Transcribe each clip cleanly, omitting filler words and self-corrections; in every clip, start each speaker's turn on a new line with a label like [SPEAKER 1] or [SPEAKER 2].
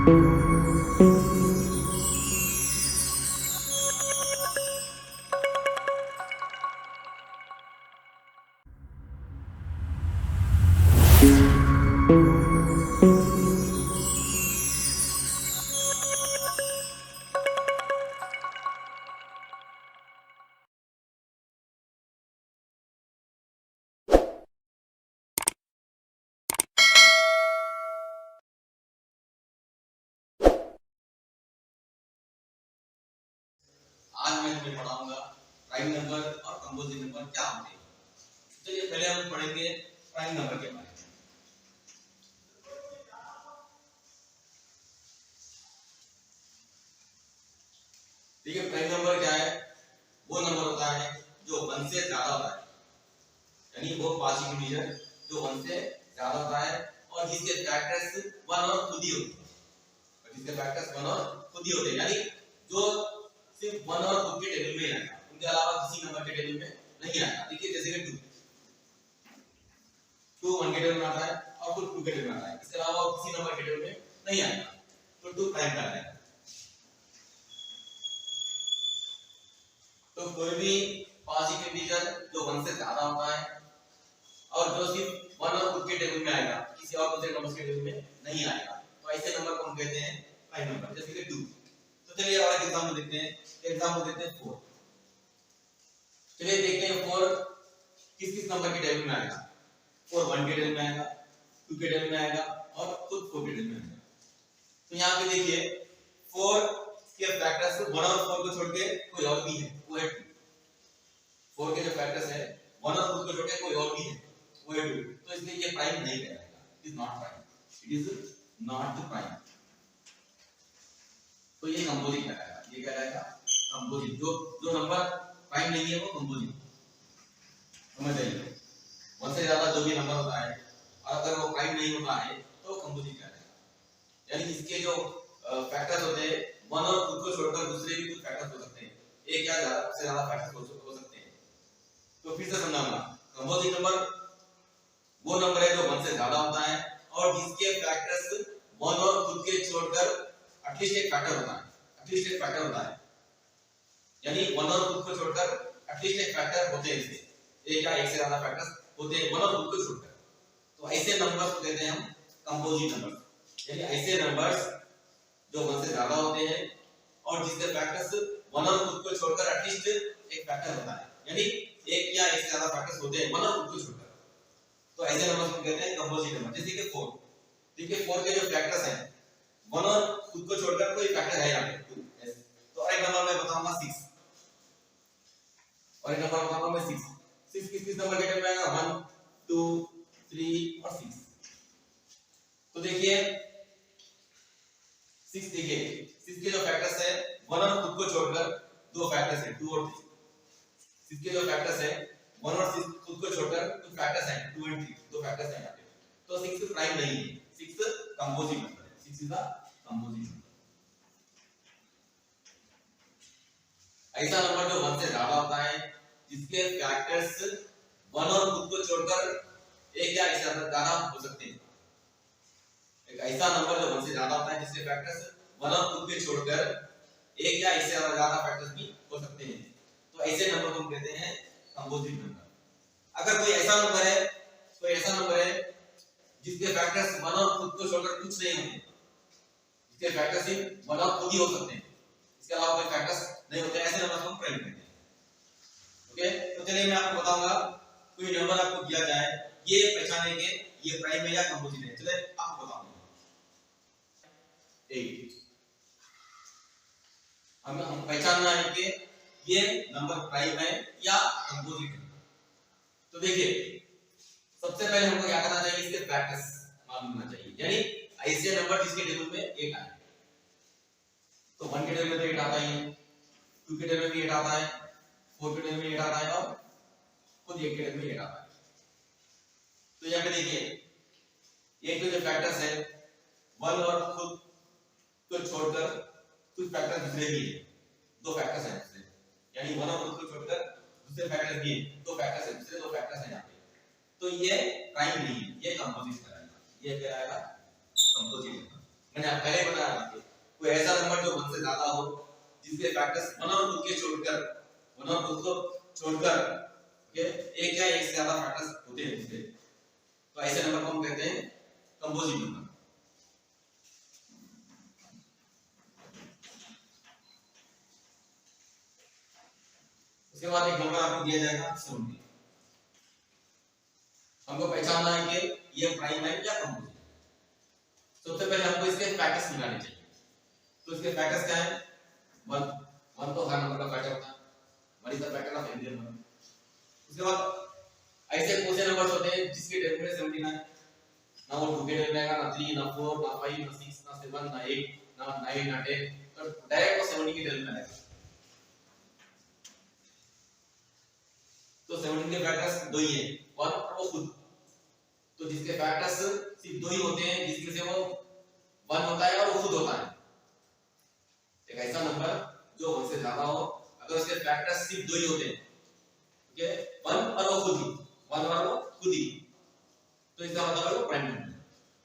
[SPEAKER 1] आज मैं तुम्हें पढ़ाऊंगा प्राइम नंबर और कंपोजिट नंबर क्या होते हैं। चलिए पहले हम पढ़ेंगे प्राइम नंबर के बारे में। देखिए प्राइम नंबर क्या है, वो नंबर होता है जो 1 से ज्यादा होता है, यानी वो पॉजिटिव इंटीजर जो 1 से ज्यादा होता है और जिसके फैक्टर्स 1 और खुद ही होते हैं, यानी जो सिर्फ 1 और खुद के टेबल में आएगा, उनके अलावा किसी नंबर के टेबल में नहीं आएगा। देखिए जैसे कि 2 1 के टेबल में आता है और खुद 2 के टेबल में आता है, इसके अलावा किसी नंबर के टेबल में नहीं आएगा, तो 2 प्राइम करना है। तो कोई भी पॉजिटिव इंटीजर जो 1 से ज्यादा होता है और जो सिर्फ 1 और खुद के टेबल में आएगा, किसी और दूसरे नंबर के टेबल में नहीं आएगा, तो ऐसे नंबर को हम कहते हैं प्राइम नंबर, जैसे कि 2। तो चलिए और एक एग्जांपल देखते हैं। एग्जांपल देते हैं 4। चलिए देखते हैं 4 किस किस नंबर के टेबल में आएगा। 4 1 के टेबल में आएगा, 2 के टेबल में आएगा और खुद 4 के टेबल में आएगा। तो यहाँ पे देखिए 4 के फैक्टर्स 1 और 4 को छोड़ के कोई और भी है, वो है 2। 4 के जो फैक्टर्स है 1 और खुद को छोड़ के कोई और भी है, वो है 2। तो इसलिए ये प्राइम नहीं कहलाएगा, it is not prime, it is not prime. तो ये कंपोजिट कहलाएगा, ये कहलाएगा कंपोजिट। जो नंबर प्राइम नहीं है वो कंपोजिट, समझ आइए। 1 से ज्यादा जो भी नंबर होता है और अगर वो प्राइम नहीं होता है तो कंपोजिट कहलाएगा, यानी इसके जो फैक्टर्स होते हैं 1 और खुद को छोड़कर दूसरे भी कुछ फैक्टर्स हो सकते हैं, एक या ज्यादा से ज्यादा फैक्टर्स हो सकते हैं। तो फिर से समझाऊंगा, कंपोजिट नंबर वो नंबर है जो 1 से ज्यादा होता है और जिसके फैक्टर्स 1 और खुद के छोड़कर एटलीस्ट एक फैक्टर होता है, यानी 1 और खुद को छोड़कर एटलीस्ट एक फैक्टर होते हैं, इससे एक या एक से ज्यादा फैक्टर्स होते हैं 1 और खुद को छोड़कर। तो ऐसे नंबर्स को कहते हैं हम कंपोजिट नंबर्स, यानी ऐसे नंबर्स जो 1 से ज्यादा होते हैं और जिसके फैक्टर्स 1 और खुद को छोड़कर एटलीस्ट एक फैक्टर होता है, यानी एक या एक से ज्यादा फैक्टर्स होते हैं 1 और खुद को छोड़कर। तो ऐसे नंबर्स को कहते हैं कंपोजिट नंबर। जैसे कि 4, देखिए 4 के जो फैक्टर्स हैं 1 और खुद को छोड़कर कोई फैक्टर है यहाँ पे 2। तो एक नंबर मैं बताऊंगा 6, और एक नंबर बताऊंगा मैं 6। 6 किस नंबर के टेबल में आएगा, 1 2 3 और 6। तो देखिए 6, देखिए 6 के जो फैक्टर्स है 1 और खुद को छोड़कर दो फैक्टर्स है 2 और 3। 6 के जो फैक्टर्स है 1 और 6 खुद को छोड़कर कुछ फैक्टर्स हैं 2 और 3, दो फैक्टर्स हैं यहाँ पे। तो 6 प्राइम नहीं है, 6 कंपोजिट नंबर है, 6 इज द कंपोजिट नंबर। ऐसा नंबर जो 1 से ज्यादा होता है जिसके फैक्टर्स 1 और खुद को छोड़कर एक या इससे ज्यादा हो सकते हैं। एक ऐसा नंबर जो 1 से ज्यादा होता है जिसके फैक्टर्स 1 और खुद के छोड़कर एक या इससे ज्यादा फैक्टर्स भी हो सकते हैं, तो ऐसे नंबर को हम कहते हैं कंपोजिट नंबर। अगर कोई ऐसा नंबर है जिसके फैक्टर्स 1 और खुद को छोड़कर कुछ नहीं होते, इसके फैक्टर्स सिर्फ 1 और खुद ही हो सकते हैं, इसके अलावा कोई फैक्टर्स नहीं होते, ऐसे नंबर को हम प्राइम कहते हैं। ओके, तो चलिए मैं आपको बताऊंगा, कोई नंबर आपको दिया जाए, ये पहचानेंगे ये प्राइम है या कंपोजिट है। चलिए आपको बताऊंगा 8। हम पहचानना है कि ये नंबर प्राइम है या कंपोजिट है। तो देखिए सबसे पहले हमको क्या करना चाहिए, इसके फैक्टर्स मालूम होना चाहिए, यानी ऐसे नंबर जिसके टेबल में 8 आए। तो 1 के टेबल में तो 8 आता ही है, 2 के टेबल में भी 8 आता है, 4 के टेबल में 8 आता है और खुद 1 के टेबल में 8 आता है। तो यहाँ पे देखिए 8 के जो फैक्टर्स है 1 और खुद को छोड़कर कुछ फैक्टर दूसरे भी है, दो फैक्टर्स हैं दूसरे, यानी 1 और खुद को छोड़कर दूसरे फैक्टर्स भी है, दो फैक्टर्स हैं दूसरे, दो फैक्टर्स हैं यहाँ पे। तो ये प्राइम नहीं है, ये कंपोजिट कहलाएगा, ये कहलाएगा कंपोजिट नंबर। मैंने पहले ही बताया था कोई ऐसा नंबर जो 1 से ज्यादा हो जिसके फैक्टर्स 1 और 2 के छोड़कर 1 और 2 को छोड़कर एक या एक से ज्यादा फैक्टर्स होते हैं उसके, तो ऐसे नंबर को हम कहते हैं कंपोजिट नंबर। उसके बाद एक नंबर आपको दिया जाएगा 70। हमको पहचानना है कि ये प्राइम है या कंपोजिट। सबसे पहले हमको इसके फैक्टर्स निकालने चाहिए। तो इसके फैक्टर्स क्या है? 1 1 तो हर नंबर का फैक्टर होता है, 1 is the factor of every number. उसके बाद ऐसे कौन से नंबर्स होते हैं जिसके डेसिमल 79 है? ना वो 2 के डेसिमल आएगा, ना 3, ना 4, ना 5, ना 6, ना 7, ना 8, ना 9, ना 10, तो डायरेक्ट वो 70 के डेसिमल आएगा। तो 17 के फैक्टर्स दो ही हैं, 1 और वो खुद। तो जिसके फैक्टर्स सिर्फ दो ही होते हैं, जिसमें से वो 1 होता है और वो खुद होता है। एक ऐसा नंबर जो 1 से ज्यादा हो, अगर उसके फैक्टर्स सिर्फ दो ही होते हैं, ओके, 1 और वो खुद ही, 1 और वो खुद ही, तो इसका मतलब है वो प्राइम नंबर।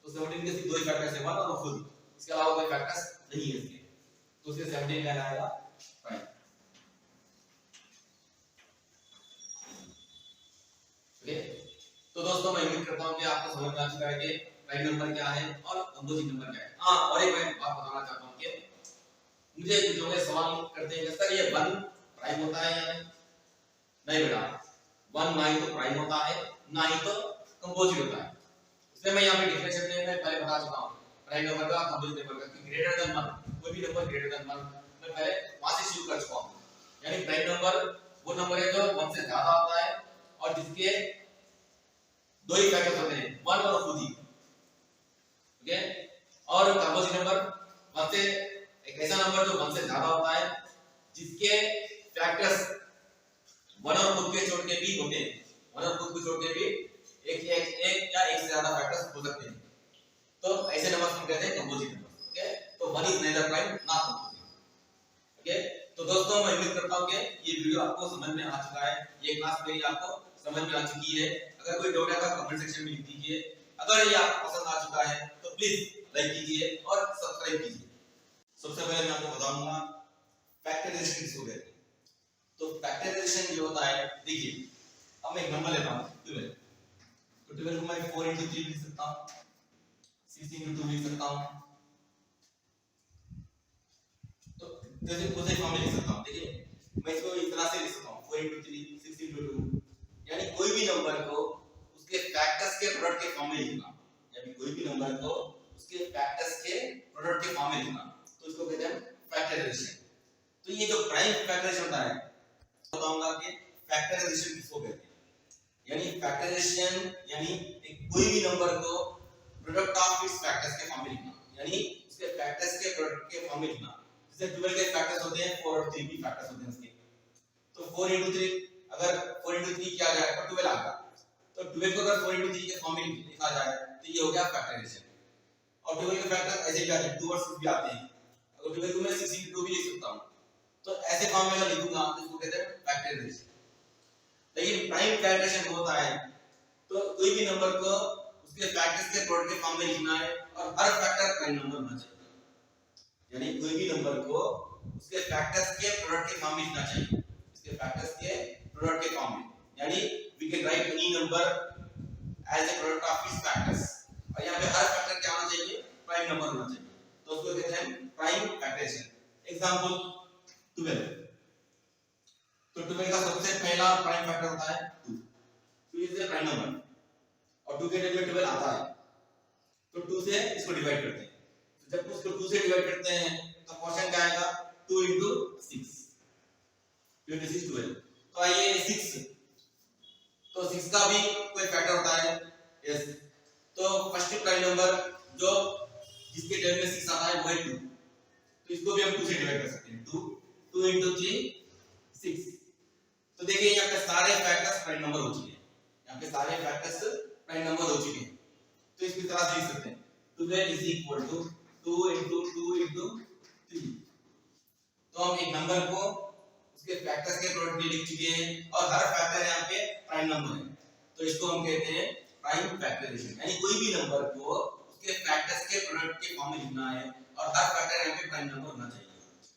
[SPEAKER 1] तो 17 के सिर्फ दो ही फैक्टर्स हैं, 1 और वो खुद ही, इसके अलावा कोई फैक्टर्स नहीं है इसके, तो उसके 17 कहलाएगा प्राइम। तो दोस्तों मैं उम्मीद करता हूं कि आपको समझ में आ चुका है कि प्राइम नंबर क्या है और कंपोजिट नंबर क्या है। हां, और एक मैं बात बताना चाहता हूं कि मुझे कुछ लोग सवाल करते हैं कि सर ये 1 प्राइम होता है या नहीं? नहीं बेटा, 1 ना ही तो प्राइम होता है ना ही तो कंपोजिट होता है। इसलिए मैं यहां पे डिफरेंशिएट में पहले बता चुका हूं प्राइम नंबर का कंपोजिट नंबर का, कि ग्रेटर देन 1, कोई भी नंबर ग्रेटर देन 1 मैं पहले वहां से शुरू कर चुका हूं। यानी प्राइम नंबर वो नंबर है जो 1 से ज्यादा होता है और जिसके दो ही फैक्टर्स होते हैं, 1 और खुद ही, ओके। और कंपोजिट नंबर 1 से एक ऐसा नंबर जो 1 से ज्यादा होता है जिसके फैक्टर्स 1 और खुद के छोड़ के भी होते हैं, 1 और खुद को छोड़ के भी एक या एक से ज्यादा फैक्टर्स हो सकते हैं, तो ऐसे नंबर हम कहते हैं कंपोजिट नंबर, ओके। तो 1 is nether prime not composite, okay. तो दोस्तों मैं उम्मीद करता हूं कि ये वीडियो आपको समझ में आ चुका है, ये क्लास मेरी आपको समझ में आ चुकी है। अगर कोई डाउट है तो कमेंट सेक्शन में लिख दीजिए। अगर ये आपको पसंद आ चुका है तो प्लीज लाइक कीजिए और सब्सक्राइब कीजिए। सबसे पहले मैं आपको बताऊंगा फैक्टराइजेशन किसको कहते हैं। तो फैक्टराइजेशन जो होता है, देखिए अब मैं एक नंबर लेता हूं 12, तो 12 को मैं 4 into 3 लिख सकता हूं, 6 into 2 लिख सकता हूं, तो जैसे कोई फॉर्म में लिख सकता हूं। देखिए मैं इसको इस तरह से लिख सकता हूं 4 into 3, 6 into 2, यानी कोई भी नंबर को उसके फैक्टर्स के प्रोडक्ट के फॉर्म में लिखना, यानी कोई भी नंबर को उसके फैक्टर्स के प्रोडक्ट के फॉर्म में लिखना, तो इसको कहते हैं फैक्टराइजेशन। तो ये जो प्राइम फैक्टराइजेशन होता है, बताऊंगा कि फैक्टराइजेशन किसको कहते हैं। यानी फैक्टराइजेशन यानी कोई भी नंबर को प्रोडक्ट ऑफ इट्स फैक्टर्स के फॉर्म में लिखना, यानी उसके फैक्टर्स के प्रोडक्ट के फॉर्म में लिखना। जैसे 12 के फैक्टर्स होते हैं 4 और 3 भी फैक्टर्स होते हैं उसके, तो 4 into 3, अगर 4 into 3 किया जाए तो 12 आएगा, तो 12 को अगर 4 into 3 के फॉर्म में लिखा जाए तो ये हो गया फैक्टराइजेशन। और 12 के फैक्टर ऐसे भी आते हैं, 2 और 6 भी आते हैं, अगर 12 को मैं 6 into 2 भी लिख सकता हूं, तो ऐसे फॉर्म में अगर लिखूंगा तो इसको कहते हैं फैक्टराइजेशन। लेकिन प्राइम फैक्टराइजेशन होता है तो कोई भी नंबर को उसके फैक्टर्स के प्रोडक्ट के फॉर्म में लिखना है और हर फैक्टर प्राइम नंबर होना चाहिए, यानी कोई भी नंबर को उसके फैक्टर्स के प्रोडक्ट के फॉर्म में लिखना चाहिए, इसके फैक्टर्स के प्रोडक्ट के फॉर्म में, यानी we can write any number as a product of its factors, और यहां पे हर फैक्टर क्या होना चाहिए? प्राइम नंबर होना चाहिए, तो उसको कहते हैं प्राइम फैक्टराइजेशन। एग्जांपल 12, तो 12 का सबसे पहला प्राइम फैक्टर होता है 2, 2 इज ए प्राइम नंबर और 2 के डेरिवेटिव 12 आता है, तो 2 से इसको डिवाइड करते हैं, तो जब उसको 2 से डिवाइड करते हैं तो क्वेश्चन क्या आएगा? 2 into 6, 26 12। तो आइए 6, तो 6 का भी कोई फैक्टर होता है, यस। तो फर्स्ट प्राइम नंबर जो जिसके डेरिवेटिव में 6 आता है वो है 2, तो इसको भी हम 2 से डिवाइड कर सकते हैं, 2 into 3 6। तो देखिए यहाँ पे सारे फैक्टर्स प्राइम नंबर हो चुके हैं, यहाँ पे सारे फैक्टर्स प्राइम नंबर हो चुके हैं, तो इसकी तरह से लिख सकते हैं 12 is equal to 2 into 2 into 3। तो हम एक नंबर को उसके फैक्टर्स के प्रोडक्ट में लिख चुके हैं और हर फैक्टर यहाँ पे प्राइम नंबर है, तो इसको हम कहते हैं प्राइम फैक्टराइजेशन। यानी कोई भी नंबर को उसके फैक्टर्स के प्रोडक्ट के फॉर्म में लिखना है और हर फैक्टर यहाँ पे प्राइम नंबर होना चाहिए।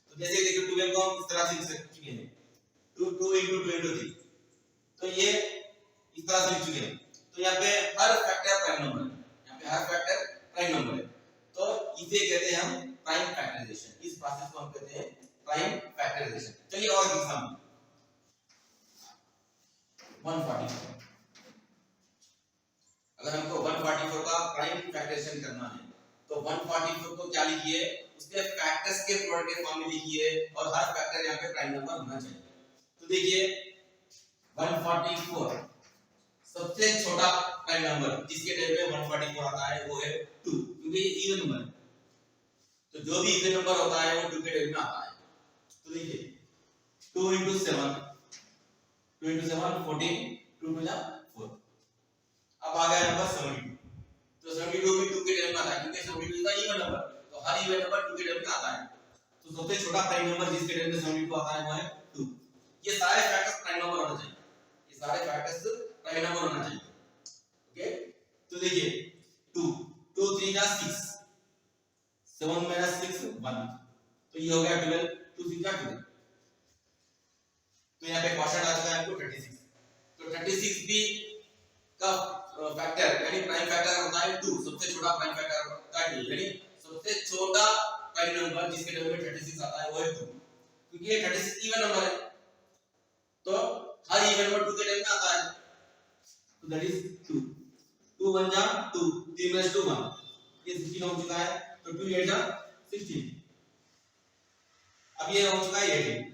[SPEAKER 1] तो जैसे देखिए 12 को हम इस तरह से लिख सकते हैं 2 2 into 2 into 3, तो ये इस तरह से लिख चुके हैं। तो यहाँ पे हर फैक्टर प्राइम नंबर है, यहाँ पे हर फैक्टर प्राइम नंबर है, तो इसे कहते हैं हम प्राइम फैक्टराइजेशन। इस प्रोसेस को हम कहते हैं प्राइम फैक्टराइजेशन। चलिए और एग्जांपल 144, अगर हमको 144 का प्राइम फैक्टराइजेशन करना है तो 144 को क्या लिखिए, उसके फैक्टर्स के प्रोडक्ट के फॉर्म में लिखिए और हर फैक्टर यहाँ पे प्राइम नंबर होना चाहिए। तो देखिए 144 सबसे छोटा प्राइम नंबर जिसके टेबल में 144 आता है वो है 2, क्योंकि ये इवन नंबर है, तो जो भी इवन नंबर होता है वो 2 के टेबल में आता है। तो देखिए 2 into 7 14, 2 2 जा 4। अब आ गया नंबर 72, तो 72 भी 2 के टेबल में आता है क्योंकि 72 का इवन नंबर, तो हर इवन नंबर 2 के टेबल में आता है। तो सबसे छोटा प्राइम नंबर जिसके टेबल में 72 आता है वो है 2। ये सारे फैक्टर्स प्राइम नंबर होना चाहिए, ये सारे फैक्टर्स प्राइम नंबर होना चाहिए। ओके, तो देखिए 2 2 3 जा 6, 7 minus 6 1, तो ये हो गया 12, 2 6 जा 12। तो यहाँ पे क्वेश्चन आ चुका है हमको 36, तो 36 भी का फैक्टर यानी प्राइम फैक्टर होता है 2, सबसे छोटा प्राइम फैक्टर होता है 2, यानी सबसे छोटा प्राइम नंबर जिसके टेबल में 36 आता है वो है 2, क्योंकि ये 36 इवन नंबर है, तो हर इवन नंबर 2 के टेबल में आता है, तो दैट इज 2 2 1 जा 2, 3 minus 2 1, ये 16 हो चुका है, तो 2 8 जा 16, अब ये हो चुका है 18।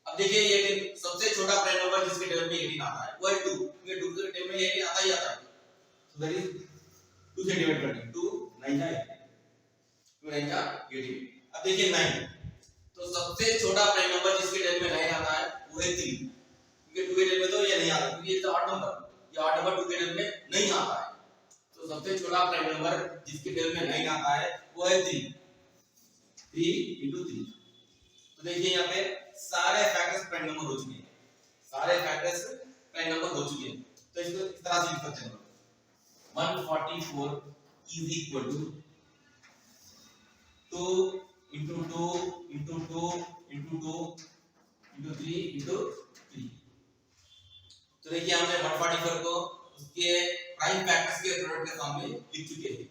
[SPEAKER 1] अब देखिए ये 18 सबसे छोटा प्राइम नंबर जिसके टेबल में 18 आता है वो है 2, क्योंकि 2 के टेबल में 18 आता ही आता है, so that is 2 से डिवाइड करते हैं, 2 9 जा 18, 2 9 जा 18। अब देखिए 9, तो सबसे छोटा प्राइम नंबर जिसके टेबल में 9 आता है वो है 3, क्योंकि 2 के टेबल में तो ये नहीं आता, क्योंकि ये तो ऑड नंबर, ये ऑड नंबर 2 के टेबल में नहीं आता है, तो सबसे छोटा प्राइम नंबर जिसके टेबल में 9 आता है वो है 3 into 3। तो देखिए यहाँ पे सारे फैक्टर्स प्राइम नंबर हो चुके हैं, सारे फैक्टर्स प्राइम नंबर हो चुके हैं, तो इसको इस तरह से लिख सकते हैं 144 is equal to 2 into 2 into 2 into 2 into 3 into 3। तो देखिए हमने 144 को उसके प्राइम फैक्टर्स के प्रोडक्ट के फॉर्म में लिख चुके हैं,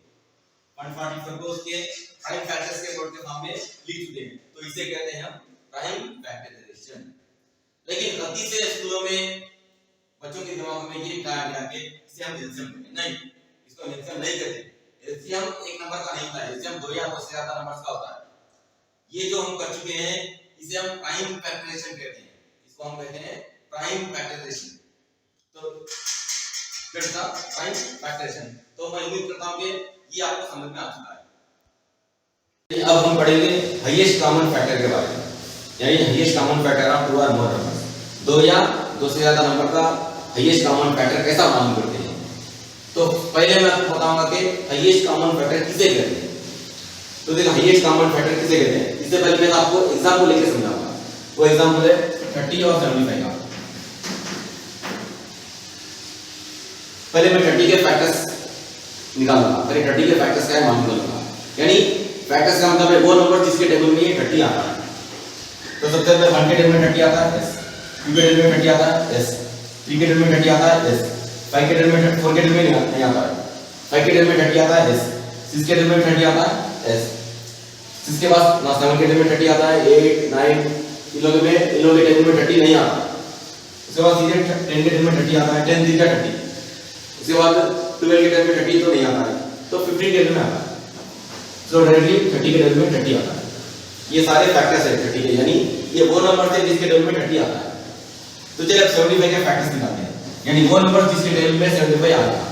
[SPEAKER 1] 144 को उसके प्राइम फैक्टर्स के प्रोडक्ट के फॉर्म में लिख चुके हैं, तो इसे कहते हैं हम प्राइम फैक्टराइजेशन। लेकिन गलती से स्कूलों में बच्चों के दिमाग में ये कहा गया कि इसे हम एलसीएम कहते हैं, नहीं, इसको एलसीएम नहीं कहते। एलसीएम एक नंबर का नहीं होता है, एलसीएम 2 या उससे ज्यादा नंबर्स का होता है। ये जो हम कर चुके हैं इसे हम प्राइम फैक्टराइजेशन कहते हैं, इसको हम कहते हैं प्राइम फैक्टराइजेशन। तो बेटा प्राइम फैक्टराइजेशन, तो मैं उम्मीद करता हूं कि ये आपको समझ में आ चुका है। अब हम पढ़ेंगे हाईएस्ट कॉमन फैक्टर के बारे में, यानी हाईएस्ट कॉमन फैक्टर ऑफ 2 और मोर नंबर्स, 2 या 2 से ज्यादा नंबर का हाईएस्ट कॉमन फैक्टर कैसा मालूम करते हैं। तो पहले मैं आपको बताऊंगा कि हाईएस्ट कॉमन फैक्टर किसे कहते हैं। तो देखो हाईएस्ट कॉमन फैक्टर किसे कहते हैं, इससे पहले मैं आपको एग्जांपल लेके समझाऊंगा। वो एग्जांपल है 30 और 75 का। पहले मैं 30 के फैक्टर्स निकालूंगा, पहले 30 के फैक्टर्स क्या है मालूम करूंगा, यानी फैक्टर्स का मतलब है वो नंबर जिसके टेबल में ये 30 आता है। तो सबसे पहले 1 के टेबल में 30 आता है, 2 के टेबल में 30 आता है, 3 के टेबल में 30 आता है, 5 के टेबल में 4 के टेबल में नहीं आता है, 5 के टेबल में 30 आता है, 6 के टेबल में 30 आता है, 6 के बाद 7 के टेबल में 30 आता है, 8 9 इन लोगों के टेबल में 30 नहीं आता। उसके बाद सीधे 10 के टेबल में 30 आता है, 10 3 का 30। उसके बाद 12 के टेबल में 30 तो नहीं आता है, तो 15 के टेबल में आता है, तो डायरेक्टली 30 के टेबल में 30 आता है। ये सारे फैक्टर्स है 30 के, यानी ये वो नंबर थे जिसके टेबल में 30 आता है। तो चलिए अब 75 के फैक्टर्स निकालते हैं, यानी वो नंबर जिसके टेबल में 75 आ गया।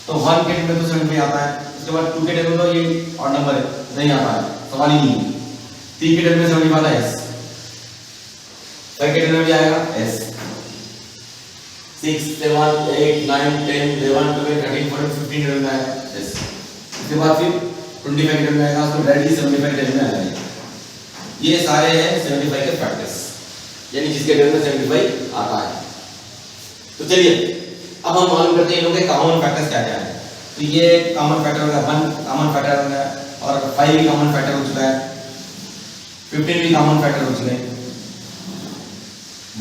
[SPEAKER 1] तो 1 के टेबल में तो 75 आता है, उसके बाद 2 के टेबल में तो ये ऑड नंबर है, नहीं आता है, सवाल ही नहीं है। 3 के टेबल में 75 आता है, 5 के टेबल में भी आएगा S, 6 7 8 9 10 11 12 13 14 15 के टेबल में आएगा S। उसके बाद फिर 25 के टेबल में आएगा, तो डायरेक्टली 75 के टेबल में आएगा। ये सारे हैं 75 के फैक्टर्स, यानी जिसके टेबल में 75 आता है। तो चलिए अब हम मालूम करते हैं इन लोगों के कॉमन फैक्टर्स क्या क्या है। तो ये कॉमन फैक्टर हो गया, 1 कॉमन फैक्टर हो गया, और 5 भी कॉमन फैक्टर हो चुका है, 15 भी कॉमन फैक्टर हो चुके हैं।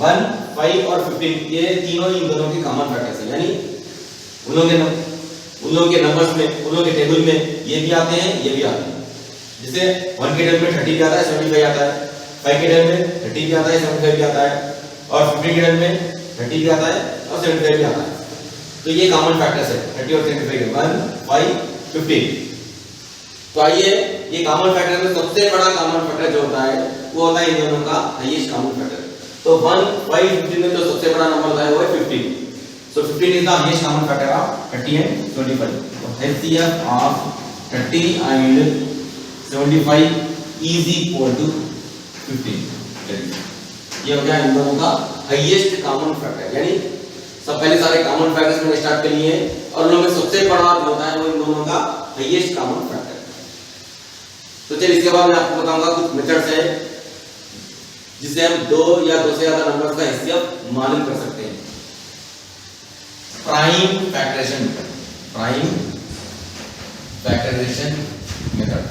[SPEAKER 1] 1, 5 और 15 ये तीनों इन दोनों के कॉमन फैक्टर्स हैं, यानी उन लोगों के नंबर्स में, उन लोगों के टेबल में ये भी आते हैं, ये भी आते हैं। जैसे 1 के टेबल में 30 भी आता है, 75 आता है, 5 के टेबल में 30 भी आता है, 75 भी आता है, और 15 के टेबल में 30 भी आता है और 75 भी आता है। तो ये कॉमन फैक्टर्स है 30 और 75 के, 1, 5, 15। तो आइए ये कॉमन फैक्टर में सबसे बड़ा कॉमन फैक्टर जो होता है वो होता है इन दोनों का हाईएस्ट कॉमन फैक्टर। तो 1, 5, 15 में जो सबसे बड़ा नंबर होता है वो है 15। So 15 is the highest common factor of 30 and 25. So HCF of 30 and 75 is equal to 15. ये हो गया इन दोनों का हाईएस्ट कॉमन फैक्टर, यानी सब पहले सारे कॉमन फैक्टर्स मैंने स्टार्ट कर लिए हैं और उनमें सबसे बड़ा जो होता है वो इन दोनों का हाईएस्ट कॉमन फैक्टर। तो चलिए इसके बाद मैं आपको बताऊंगा कुछ मेथड्स है जिससे हम दो या दो से ज्यादा नंबर्स का HCF मालूम कर सकते हैं। Prime factorization method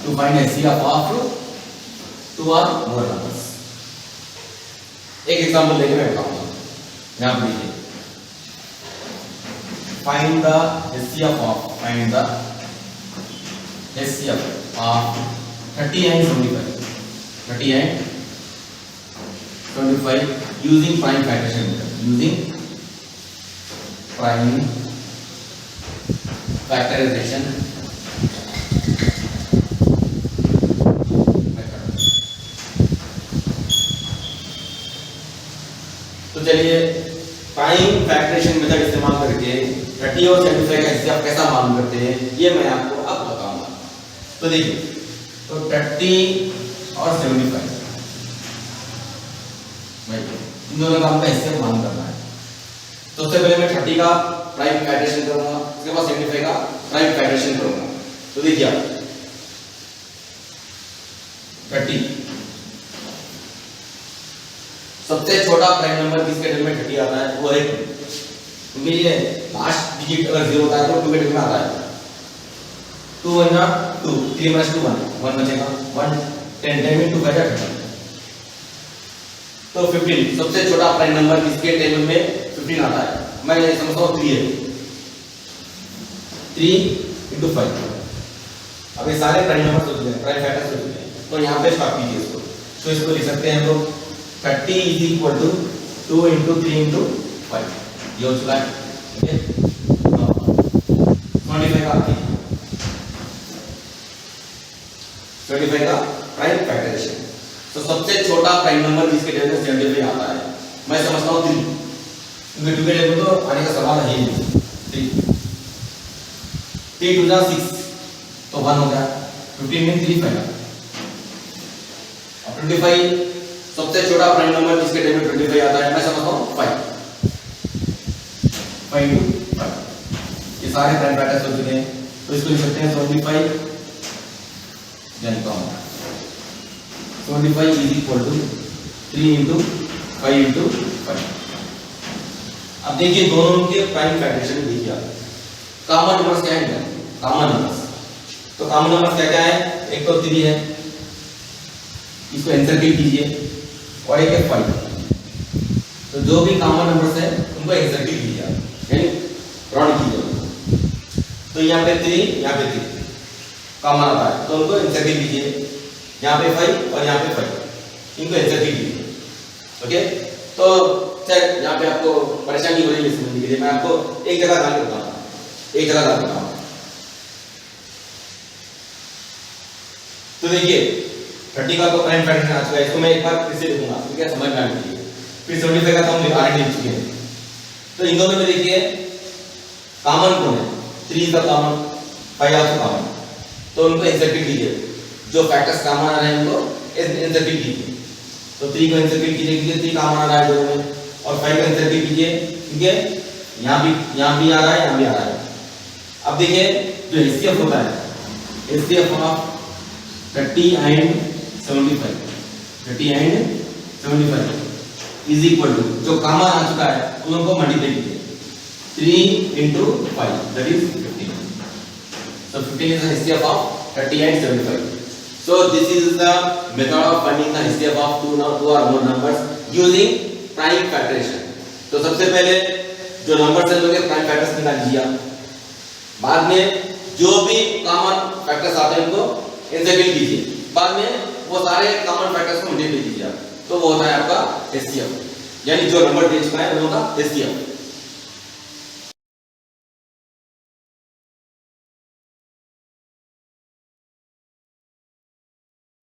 [SPEAKER 1] to find HCF of 2 or more numbers। एक एग्जांपल लेके मैं बताऊंगा, यहां पर देखिए, find the HCF of 30 and 75, 30 and 25 using prime factorization method, using prime factorization method। तो चलिए प्राइम फैक्टराइजेशन मेथड इस्तेमाल करके 30 और 75 का HCF कैसा मालूम करते हैं ये मैं आपको अब बताऊंगा। तो देखिए, तो 30 और 75 इन दोनों का हमको HCF मालूम करना है। तो सबसे पहले मैं 30 का प्राइम फैक्टराइजेशन करूंगा, उसके बाद 75 का प्राइम फैक्टराइजेशन करूंगा। तो देखिए आप 30 सबसे छोटा प्राइम नंबर जिसके टेबल में 30 आता है वो है 2, क्योंकि ये लास्ट डिजिट अगर 0 होता है तो 2 के टेबल में आता है। 2 1 2, 3 - 2 1 बचेगा, 1 10 10 में 2 का 30। तो 15 सबसे छोटा प्राइम नंबर जिसके टेबल में 15 आता है, मैं ये समझता हूँ 3 है, 3 × 5। अब ये सारे प्राइम नंबर सोच लें, प्राइम फैक्टर सोच लें, तो यहाँ पे स्टॉप कीजिए इसको। तो इसको लिख सकते हैं हम लोग 30 = 2 × 3 × 5, ये हो चुका है। ठीक है, 25 का 25 का प्राइम फैक्टराइजेशन। तो सबसे छोटा प्राइम नंबर जिसके टेबल में 75 आता है, मैं समझता हूँ 3, क्योंकि 2 के टेबल तो आने का सवाल है ही नहीं। 3 2 6 तो 1 हो गया, 15 में 3 5। अब 25 सबसे छोटा प्राइम नंबर जिसके टेबल में 25 आता है, मैं समझता हूँ 5 5 × 5। ये सारे प्राइम फैक्टर्स हो चुके हैं, तो इसको लिख सकते हैं 25 यानी कौन 25 = 3 × 5 × 5। अब देखिए दोनों के प्राइम फैक्टराइजेशन देखिए आप, कॉमन नंबर्स क्या है, कॉमन नंबर्स। तो कॉमन नंबर्स क्या क्या है, एक तो 3 है, इसको एनसर्किल कीजिए, और एक है 5। तो जो भी कॉमन नंबर्स है उनको एनसर्किल कीजिए आप, यानी राउंड कीजिए। तो यहाँ पे 3, यहाँ पे 3 कॉमन आता है, तो उनको एनसर्किल कीजिए, यहाँ पे 5 और यहाँ पे 5, इनको एनसर्किल कीजिए। ओके, तो सर यहाँ पे आपको परेशानी हो रही है समझने के लिए, मैं आपको एक जगह डाल के बताऊंगा, एक जगह डाल के बताऊंगा। तो देखिए 30 का तो प्राइम फैक्टराइजेशन आ चुका है, इसको मैं एक बार फिर से लिखूंगा, ठीक है, समझ में आने के लिए। फिर 75 का तो हम ऑलरेडी लिख चुके हैं। तो इन दोनों में देखिए कॉमन कौन है, 3 का कॉमन, 5 आल्सो कॉमन, तो उनको इंसर्किल कीजिए, जो फैक्टर्स कॉमन आ रहे हैं उनको इंसर्किल कीजिए। तो 3 को इंसर्किल कीजिए, 3 कॉमन आ रहा है दोनों में, और 5 को इंसर्किल कीजिए, ठीक है, यहाँ भी आ रहा है, यहाँ भी आ रहा है। अब देखिए जो HCF होता है, HCF of 30 and 75, 30 and 75, is equal to जो कॉमन आ चुका है उन लोगों को मल्टीप्लाई कीजिए 3 into 5 that is 15. So 15 is the HCF of 3875. So this is the method of finding the HCF of two or more numbers using prime factorization. तो सबसे पहले जो नंबर से लोगे प्राइम फैक्टर्स निकाल लीजिए। बाद में जो भी कॉमन फैक्टर्स आते हैं उनको इंटीग्रेट कीजिए। बाद में वो सारे कॉमन फैक्टर्स को मल्टीप्लाई कीजिए, तो वो होता है आपका HCF, यानी जो नंबर दे चुका है वो होगा HCF।